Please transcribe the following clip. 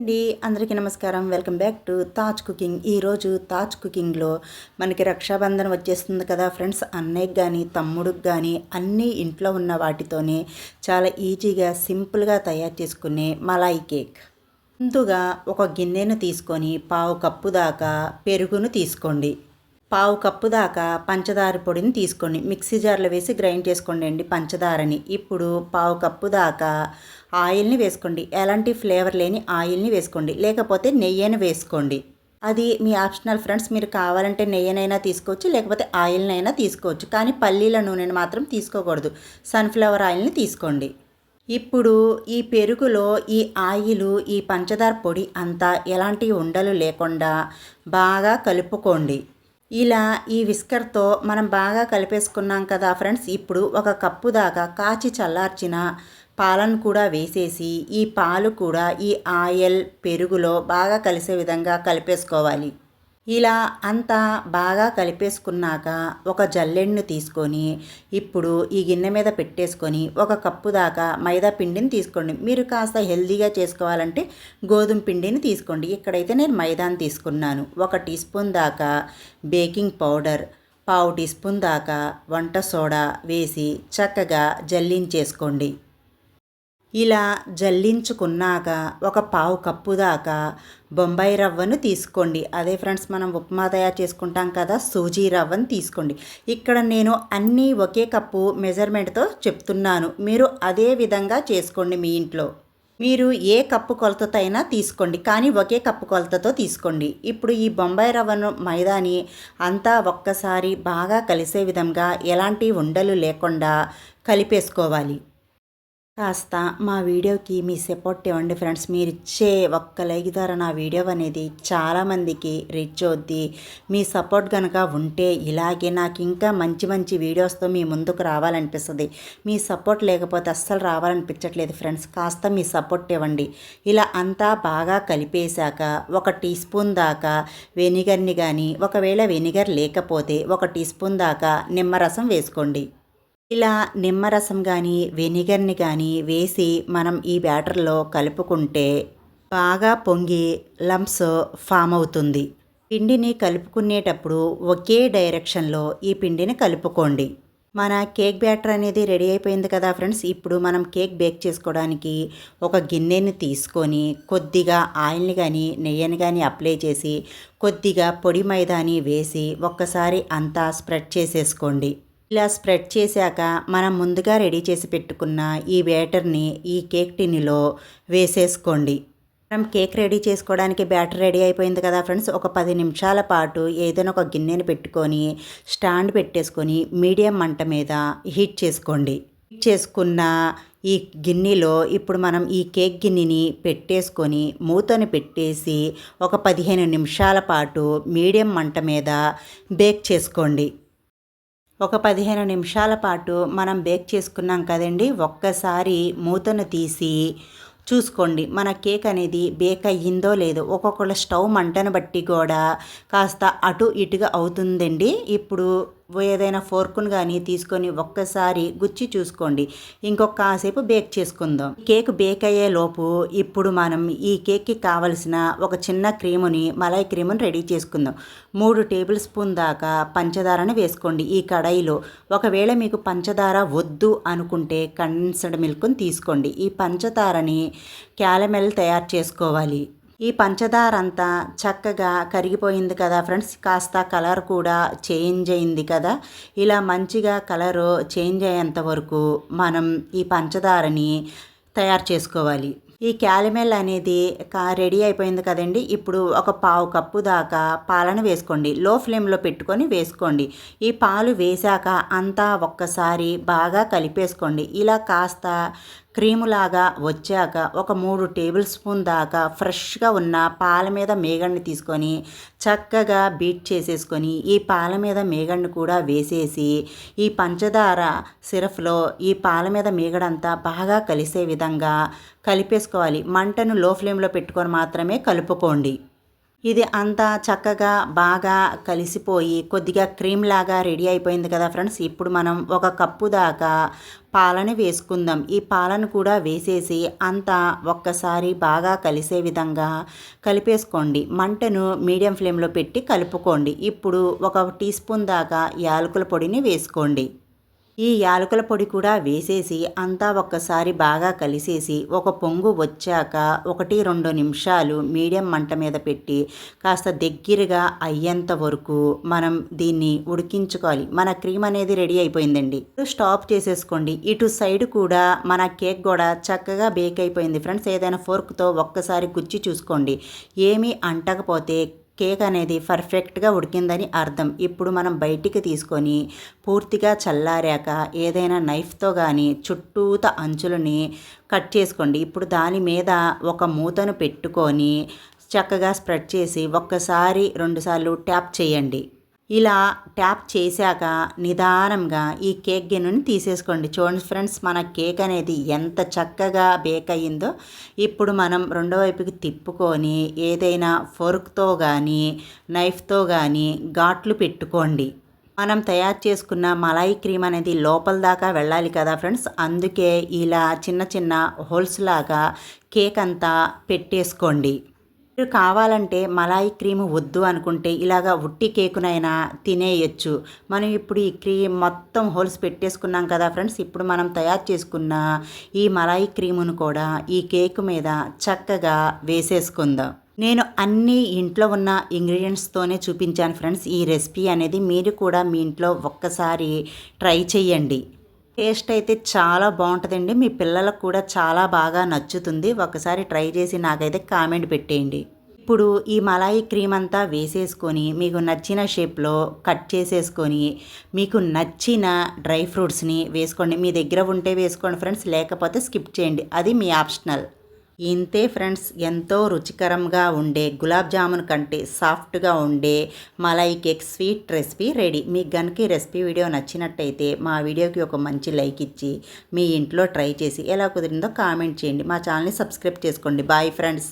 అండి అందరికీ నమస్కారం. Welcome back to Taj cooking. ఈరోజు తాజ్ కుకింగ్లో మనకి రక్షాబంధన్ వచ్చేస్తుంది కదా ఫ్రెండ్స్. అన్నయ్యకి కానీ తమ్ముడికి కానీ అన్నీ ఇంట్లో ఉన్న వాటితోనే చాలా ఈజీగా సింపుల్గా తయారు చేసుకునే మలాయి కేక్. ముందుగా ఒక గిన్నెను తీసుకొని పావు కప్పు దాకా పెరుగును తీసుకోండి. పావు కప్పు దాకా పంచదార పొడిని తీసుకోండి. మిక్సీ జార్లో వేసి గ్రైండ్ చేసుకోండి అండి పంచదారని. ఇప్పుడు పావు కప్పు దాకా ఆయిల్ని వేసుకోండి. ఎలాంటి ఫ్లేవర్ లేని ఆయిల్ని వేసుకోండి, లేకపోతే నెయ్యిని వేసుకోండి. అది మీ ఆప్షనల్ ఫ్రెండ్స్. మీరు కావాలంటే నెయ్యినైనా తీసుకోవచ్చు, లేకపోతే ఆయిల్నైనా తీసుకోవచ్చు. కానీ పల్లీల నూనెని మాత్రం తీసుకోకూడదు. సన్ఫ్లవర్ ఆయిల్ని తీసుకోండి. ఇప్పుడు ఈ పెరుగులో ఈ ఆయిలు, ఈ పంచదార పొడి అంతా ఎలాంటి ఉండలు లేకుండా బాగా కలుపుకోండి. ఇలా ఈ విస్కర్తో మనం బాగా కలిపేసుకున్నాం కదా ఫ్రెండ్స్. ఇప్పుడు ఒక కప్పు దాకా కాచి చల్లార్చిన పాలను కూడా వేసేసి ఈ పాలు కూడా ఈ ఆయిల్ పెరుగులో బాగా కలిసే విధంగా కలిపేసుకోవాలి. ఇలా అంతా బాగా కలిపేసుకున్నాక ఒక జల్లెడను తీసుకొని ఇప్పుడు ఈ గిన్నె మీద పెట్టేసుకొని ఒక కప్పు దాకా మైదా పిండిని తీసుకోండి. మీరు కాస్త హెల్తీగా చేసుకోవాలంటే గోధుమ పిండిని తీసుకోండి. ఇక్కడైతే నేను మైదాని తీసుకున్నాను. 1 టీ స్పూన్ దాకా బేకింగ్ పౌడర్, పావు టీ స్పూన్ దాకా వంట సోడా వేసి చక్కగా జల్లించేసుకోండి. ఇలా జల్లించుకున్నాక ఒక పావు కప్పు దాకా బొంబాయి రవ్వను తీసుకోండి. అదే ఫ్రెండ్స్, మనం ఉప్మా తయారు చేసుకుంటాం కదా, సూజీ రవ్వను తీసుకోండి. ఇక్కడ నేను అన్నీ ఒకే కప్పు మెజర్మెంట్తో చెప్తున్నాను. మీరు అదే విధంగా చేసుకోండి. మీ ఇంట్లో మీరు ఏ కప్పు కొలతతో అయినా తీసుకోండి, కానీ ఒకే కప్పు కొలతతో తీసుకోండి. ఇప్పుడు ఈ బొంబాయి రవ్వను మైదాని అంతా ఒక్కసారి బాగా కలిసే విధంగా ఎలాంటి ఉండలు లేకుండా కలిపేసుకోవాలి. కాస్త మా వీడియోకి మీ సపోర్ట్ ఇవ్వండి ఫ్రెండ్స్. మీరు ఇచ్చే ఒక్క లైక్ ద్వారా నా వీడియో అనేది చాలామందికి రీచ్ అవుద్ది. మీ సపోర్ట్ కనుక ఉంటే ఇలాగే నాకు ఇంకా మంచి మంచి వీడియోస్తో మీ ముందుకు రావాలనిపిస్తుంది. మీ సపోర్ట్ లేకపోతే అస్సలు రావాలనిపించట్లేదు ఫ్రెండ్స్. కాస్త మీ సపోర్ట్ ఇవ్వండి. ఇలా అంతా బాగా కలిపేశాక 1 టీ స్పూన్ దాకా వెనిగర్ని కానీ, ఒకవేళ వెనిగర్ లేకపోతే 1 టీ స్పూన్ దాకా నిమ్మరసం వేసుకోండి. ఇలా నిమ్మరసం కానీ వెనిగర్ని కానీ వేసి మనం ఈ బ్యాటర్లో కలుపుకుంటే బాగా పొంగి లంప్స్ ఫామ్ అవుతుంది. పిండిని కలుపుకునేటప్పుడు ఒకే డైరెక్షన్లో ఈ పిండిని కలుపుకోండి. మన కేక్ బ్యాటర్ అనేది రెడీ అయిపోయింది కదా ఫ్రెండ్స్. ఇప్పుడు మనం కేక్ బేక్ చేసుకోవడానికి ఒక గిన్నెని తీసుకొని కొద్దిగా ఆయిల్ని కానీ నెయ్యిని కానీ అప్లై చేసి కొద్దిగా పొడి మైదాని వేసి ఒక్కసారి అంతా స్ప్రెడ్ చేసేసుకోండి. ఇలా స్ప్రెడ్ చేశాక మనం ముందుగా రెడీ చేసి పెట్టుకున్న ఈ బ్యాటర్ని ఈ కేక్ టిన్నులో వేసేసుకోండి. మనం కేక్ రెడీ చేసుకోవడానికి బ్యాటర్ రెడీ అయిపోయింది కదా ఫ్రెండ్స్. ఒక 10 నిమిషాల పాటు ఏదైనా ఒక గిన్నెని పెట్టుకొని స్టాండ్ పెట్టేసుకొని మీడియం మంట మీద హీట్ చేసుకోండి. హీట్ చేసుకున్న ఈ గిన్నెలో ఇప్పుడు మనం ఈ కేక్ గిన్నెని పెట్టేసుకొని మూతను పెట్టేసి ఒక 15 నిమిషాల పాటు మీడియం మంట మీద బేక్ చేసుకోండి. ఒక 15 నిమిషాల పాటు మనం బేక్ చేసుకున్నాం కదండి. ఒక్కసారి మూతను తీసి చూసుకోండి మన కేక్ అనేది బేక్ అయ్యిందో లేదో. ఒక్కొక్కళ్ళ స్టవ్ మంటను బట్టి కూడా కాస్త అటు ఇటుగా అవుతుందండి. ఇప్పుడు ఏదైనా ఫోర్కును కానీ తీసుకొని ఒక్కసారి గుచ్చి చూసుకోండి. ఇంకొక కాసేపు బేక్ చేసుకుందాం. కేక్ బేక్ అయ్యే లోపు ఇప్పుడు మనం ఈ కేక్కి కావలసిన ఒక చిన్న క్రీముని, మలై క్రీముని రెడీ చేసుకుందాం. 3 టేబుల్ స్పూన్ దాకా పంచదారని వేసుకోండి ఈ కడాయిలో. ఒకవేళ మీకు పంచదార వద్దు అనుకుంటే కండెన్స్డ్ మిల్క్ని తీసుకోండి. ఈ పంచదారని క్యారమెల్ తయారు చేసుకోవాలి. ఈ పంచదార అంతా చక్కగా కరిగిపోయింది కదా ఫ్రెండ్స్. కాస్త కలర్ కూడా చేంజ్ అయింది కదా. ఇలా మంచిగా కలరు చేంజ్ అయ్యేంత వరకు మనం ఈ పంచదారని తయారు చేసుకోవాలి. ఈ క్యారమెల్ అనేది రెడీ అయిపోయింది కదండి. ఇప్పుడు ఒక పావు కప్పు దాకా పాలను వేసుకోండి. లో ఫ్లేమ్లో పెట్టుకొని వేసుకోండి. ఈ పాలు వేశాక అంతా ఒక్కసారి బాగా కలిపేసుకోండి. ఇలా కాస్త క్రీములాగా వచ్చాక ఒక 3 టేబుల్ స్పూన్ దాకా ఫ్రెష్గా ఉన్న పాల మీద మేగడ్ని తీసుకొని చక్కగా బీట్ చేసేసుకొని ఈ పాల మీద మేగడ్ని కూడా వేసేసి ఈ పంచదార సిరప్లో ఈ పాల మీద మేగడంతా బాగా కలిసే విధంగా కలిపేసుకోవాలి. మంటను లో ఫ్లేమ్లో పెట్టుకొని మాత్రమే కలుపుకోండి. ఇది అంతా చక్కగా బాగా కలిసిపోయి కొద్దిగా క్రీమ్ లాగా రెడీ అయిపోయింది కదా ఫ్రెండ్స్. ఇప్పుడు మనం ఒక కప్పు దాకా పాలని వేసుకుందాం. ఈ పాలను కూడా వేసేసి అంతా ఒక్కసారి బాగా కలిసే విధంగా కలిపేసుకోండి. మంటను మీడియం ఫ్లేమ్లో పెట్టి కలుపుకోండి. ఇప్పుడు ఒక టీ స్పూన్ దాకా యాలకుల పొడిని వేసుకోండి. ఈ యాలకుల పొడి కూడా వేసేసి అంతా ఒక్కసారి బాగా కలిసేసి ఒక పొంగు వచ్చాక 1-2 నిమిషాలు మీడియం మంట మీద పెట్టి కాస్త దగ్గరగా అయ్యేంత వరకు మనం దీన్ని ఉడికించుకోవాలి. మన క్రీమ్ అనేది రెడీ అయిపోయిందండి. స్టాప్ చేసేసుకోండి. ఇటు సైడ్ కూడా మన కేక్ కూడా చక్కగా బేక్ అయిపోయింది ఫ్రెండ్స్. ఏదైనా ఫోర్క్తో ఒక్కసారి గుచ్చి చూసుకోండి. ఏమీ అంటకపోతే కేక్ అనేది పర్ఫెక్ట్గా ఉడికిందని అర్థం. ఇప్పుడు మనం బయటికి తీసుకొని పూర్తిగా చల్లారాక ఏదైనా నైఫ్తో కానీ చుట్టూత అంచులని కట్ చేసుకోండి. ఇప్పుడు దాని మీద ఒక మూతను పెట్టుకొని చక్కగా స్ప్రెడ్ చేసి ఒక్కసారి 2 సార్లు ట్యాప్ చేయండి. ఇలా ట్యాప్ చేశాక నిదానంగా ఈ కేక్ గిన్నెని తీసేసుకోండి. చూడండి ఫ్రెండ్స్, మన కేక్ అనేది ఎంత చక్కగా బేక్ అయ్యిందో. ఇప్పుడు మనం రెండో వైపుకి తిప్పుకొని ఏదైనా ఫోర్క్తో కానీ నైఫ్తో కానీ ఘాట్లు పెట్టుకోండి. మనం తయారు చేసుకున్న మలాయి క్రీమ్ అనేది లోపల దాకా వెళ్ళాలి కదా ఫ్రెండ్స్. అందుకే ఇలా చిన్న చిన్న హోల్స్ లాగా కేక్ అంతా పెట్టేసుకోండి. మీరు కావాలంటే మలాయి క్రీమ్ వద్దు అనుకుంటే ఇలాగా ఉట్టి కేకునైనా తినేయచ్చు. మనం ఇప్పుడు ఈ క్రీమ్ మొత్తం హోల్స్ పెట్టేసుకున్నాం కదా ఫ్రెండ్స్. ఇప్పుడు మనం తయారు చేసుకున్న ఈ మలాయి క్రీమును కూడా ఈ కేకు మీద చక్కగా వేసేసుకుందాం. నేను అన్ని ఇంట్లో ఉన్న ఇంగ్రీడియంట్స్తోనే చూపించాను ఫ్రెండ్స్. ఈ రెసిపీ అనేది మీరు కూడా మీ ఇంట్లో ఒక్కసారి ట్రై చేయండి. టేస్ట్ అయితే చాలా బాగుంటుందండి. మీ పిల్లలకు కూడా చాలా బాగా నచ్చుతుంది. ఒకసారి ట్రై చేసి నాకైతే కామెంట్ పెట్టేయండి. ఇప్పుడు ఈ మలాయి క్రీమ్ అంతా వేసేసుకొని మీకు నచ్చిన షేప్లో కట్ చేసేసుకొని మీకు నచ్చిన డ్రై ఫ్రూట్స్ని వేసుకోండి. మీ దగ్గర ఉంటే వేసుకోండి ఫ్రెండ్స్, లేకపోతే స్కిప్ చేయండి. అది మీ ఆప్షనల్. ఇంతే ఫ్రెండ్స్, ఎంతో రుచికరంగా ఉండే గులాబ్ జామున్ కంటే సాఫ్ట్గా ఉండే malai cake sweet recipe ready. మీకు కనుక ఈ రెసిపీ వీడియో నచ్చినట్టయితే మా వీడియోకి ఒక మంచి లైక్ ఇచ్చి మీ ఇంట్లో ట్రై చేసి ఎలా కుదిరిందో కామెంట్ చేయండి. మా ఛానల్ని సబ్స్క్రైబ్ చేసుకోండి. Bye friends.